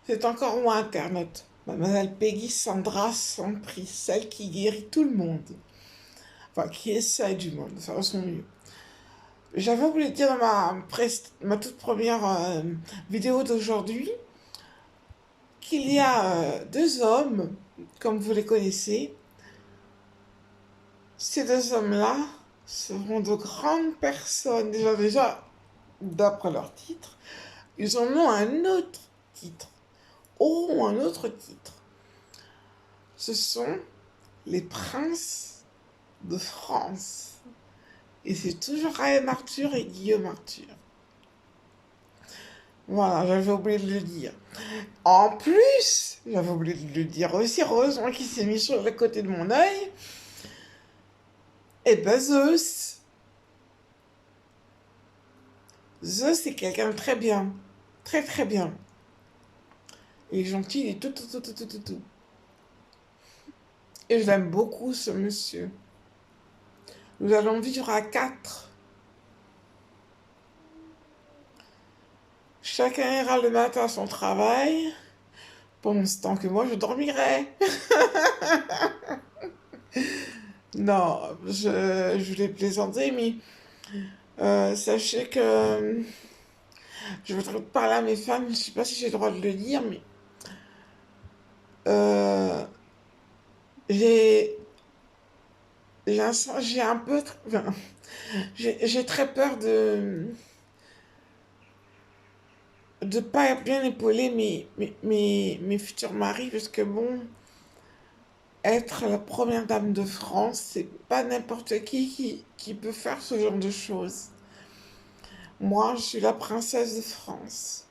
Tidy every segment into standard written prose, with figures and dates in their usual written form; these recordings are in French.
C'est encore moi Internet. Mademoiselle Peggy Sandra Sampris, celle qui guérit tout le monde. Enfin, qui essaie du monde, ça va son mieux. J'avais oublié de dire dans ma toute première vidéo d'aujourd'hui qu'il y a deux hommes, comme vous les connaissez. Ces deux hommes-là seront de grandes personnes. Déjà, d'après leur titre, ils en ont un autre titre. Auront un autre titre. Ce sont les princes de France. Et c'est toujours Raël Arthur et Guillaume Arthur. Voilà, j'avais oublié de le dire. En plus, j'avais oublié de le dire aussi, heureusement qu'il s'est mis sur le côté de mon œil. Et ben Zeus. Zeus, c'est quelqu'un de très bien. Très très bien. Il est gentil, il est tout. Et je l'aime beaucoup, ce monsieur. Nous allons vivre à quatre. Chacun ira le matin à son travail, pendant ce temps que moi je dormirai. Non, je voulais plaisanter, mais sachez que je voudrais parler à mes fans, je ne sais pas si j'ai le droit de le dire, mais euh, j'ai j'ai un peu, enfin, j'ai très peur de pas bien épauler mes futurs maris, parce que bon, être la première dame de France, c'est pas n'importe qui peut faire ce genre de choses. Moi, je suis la princesse de France.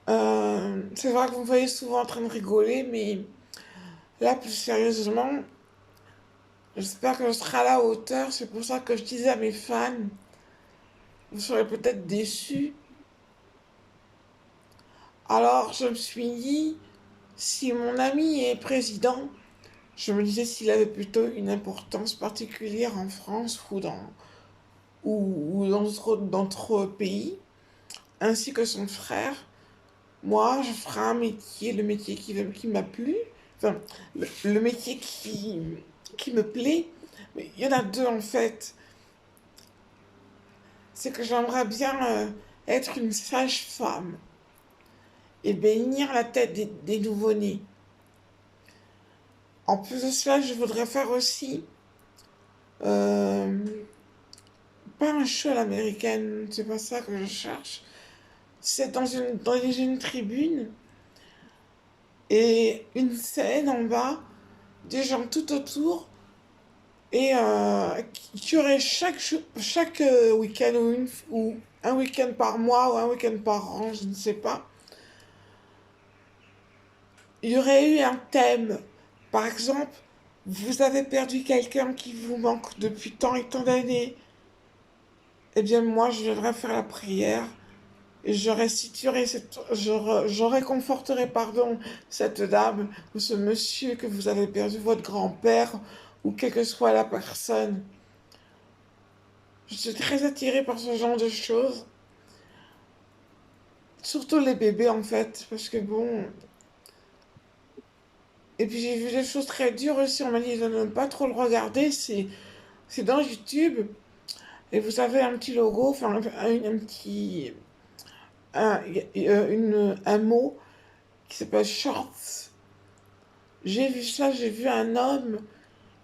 C'est vrai que vous me voyez souvent en train de rigoler, mais là, plus sérieusement, j'espère que je serai à la hauteur. C'est pour ça que je disais à mes fans, vous serez peut-être déçus. Alors, je me suis dit, si mon ami est président, je me disais s'il avait plutôt une importance particulière en France ou dans d'autres pays, ainsi que son frère. Moi, je ferai un métier, le métier qui m'a plu, enfin, le métier qui me plaît. Mais il y en a deux en fait. C'est que j'aimerais bien être une sage-femme et bénir la tête des nouveau-nés. En plus de cela, je voudrais faire aussi, euh, pas un show à l'américaine, c'est pas ça que je cherche. C'est dans une tribune et une scène en bas, des gens tout autour et qui aurait chaque week-end ou un week-end par mois ou un week-end par an, je ne sais pas, il y aurait eu un thème. Par exemple, vous avez perdu quelqu'un qui vous manque depuis tant et tant d'années. Eh bien, moi, je viendrais faire la prière et je réconforterai, pardon, cette dame ou ce monsieur que vous avez perdu, votre grand-père ou quelle que soit la personne. Je suis très attirée par ce genre de choses. Surtout les bébés, en fait, parce que bon. Et puis j'ai vu des choses très dures aussi. On m'a dit de ne pas trop le regarder. C'est dans YouTube. Et vous avez un petit logo, enfin un petit. Un mot qui s'appelle Shorts. J'ai vu ça, j'ai vu un homme.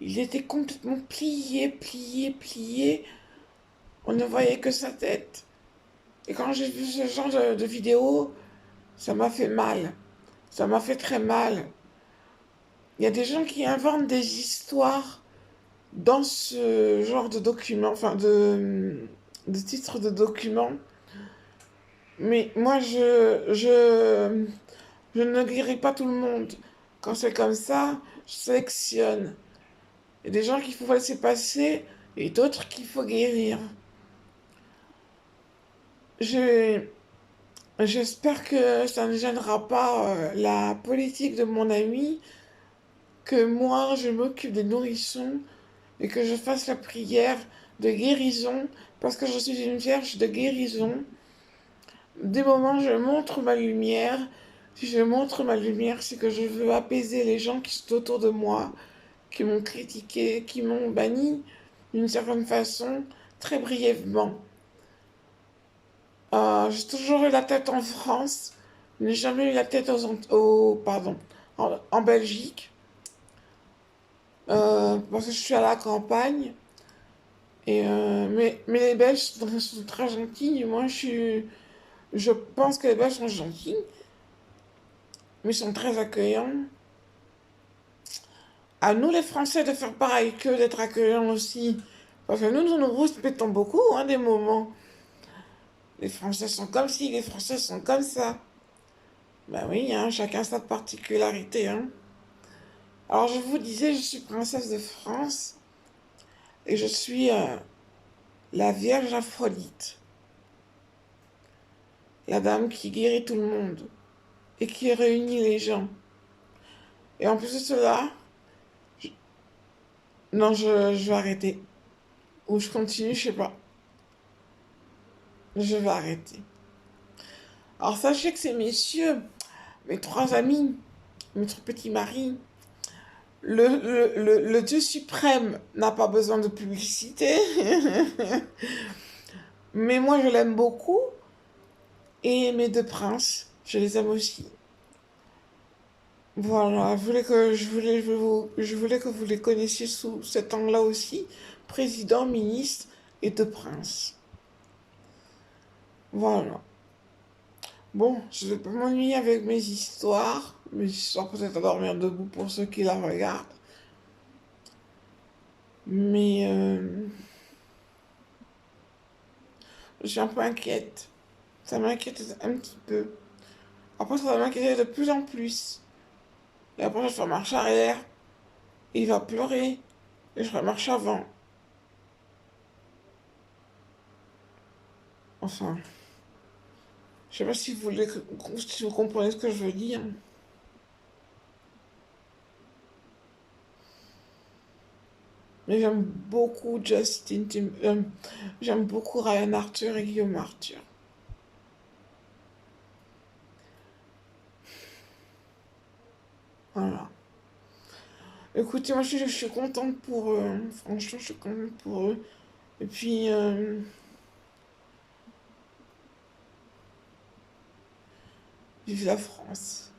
Il était complètement plié. On ne voyait que sa tête. Et quand j'ai vu ce genre de vidéo, ça m'a fait mal. Ça m'a fait très mal. Il y a des gens qui inventent des histoires dans ce genre de documents, enfin de titres de documents. Mais moi, je ne guéris pas tout le monde. Quand c'est comme ça, je sélectionne. Il y a des gens qu'il faut laisser passer et d'autres qu'il faut guérir. Je- J'espère que ça ne gênera pas la politique de mon ami, que moi je m'occupe des nourrissons et que je fasse la prière de guérison, parce que je suis une vierge de guérison. des moments, je montre ma lumière. Si je montre ma lumière, c'est que je veux apaiser les gens qui sont autour de moi, qui m'ont critiqué, qui m'ont banni d'une certaine façon, très brièvement. J'ai toujours eu la tête en France, je n'ai jamais eu la tête pardon, en Belgique, parce que je suis à la campagne. Mais les Belges sont très gentils. Je pense que les Belges sont gentils, mais ils sont très accueillants. À nous, les Français, de faire pareil qu'eux, d'être accueillants aussi. Parce que nous nous respectons beaucoup, hein, des moments. Les Français sont comme ci, les Français sont comme ça. Ben oui, hein, chacun sa particularité, hein. Alors, je vous disais, je suis princesse de France et je suis la Vierge Aphrodite, la dame qui guérit tout le monde et qui réunit les gens. Et en plus de cela, non, je vais arrêter. Ou je continue, je sais pas. Je vais arrêter. Alors, sachez que ces messieurs, mes trois amis, mes trois petits maris, le Dieu suprême n'a pas besoin de publicité. Mais moi, je l'aime beaucoup. Et mes deux princes, je les aime aussi. Voilà, je voulais que vous les connaissiez sous cet angle-là aussi. Président, ministre et deux princes. Voilà. Bon, je vais pas m'ennuyer avec mes histoires. Mes histoires peut-être à dormir debout pour ceux qui la regardent. Mais je suis un peu inquiète. Ça m'inquiète un petit peu. Après, ça va m'inquiéter de plus en plus. Et après, je vais faire marche arrière. Il va pleurer. Et je ferai marche avant. Enfin, je sais pas si vous comprenez ce que je veux dire. Mais j'aime beaucoup j'aime beaucoup Ryan Arthur et Guillaume Arthur. Voilà. Écoutez, moi je suis contente pour eux, hein. Franchement, je suis contente pour eux. Et puis, vive la France.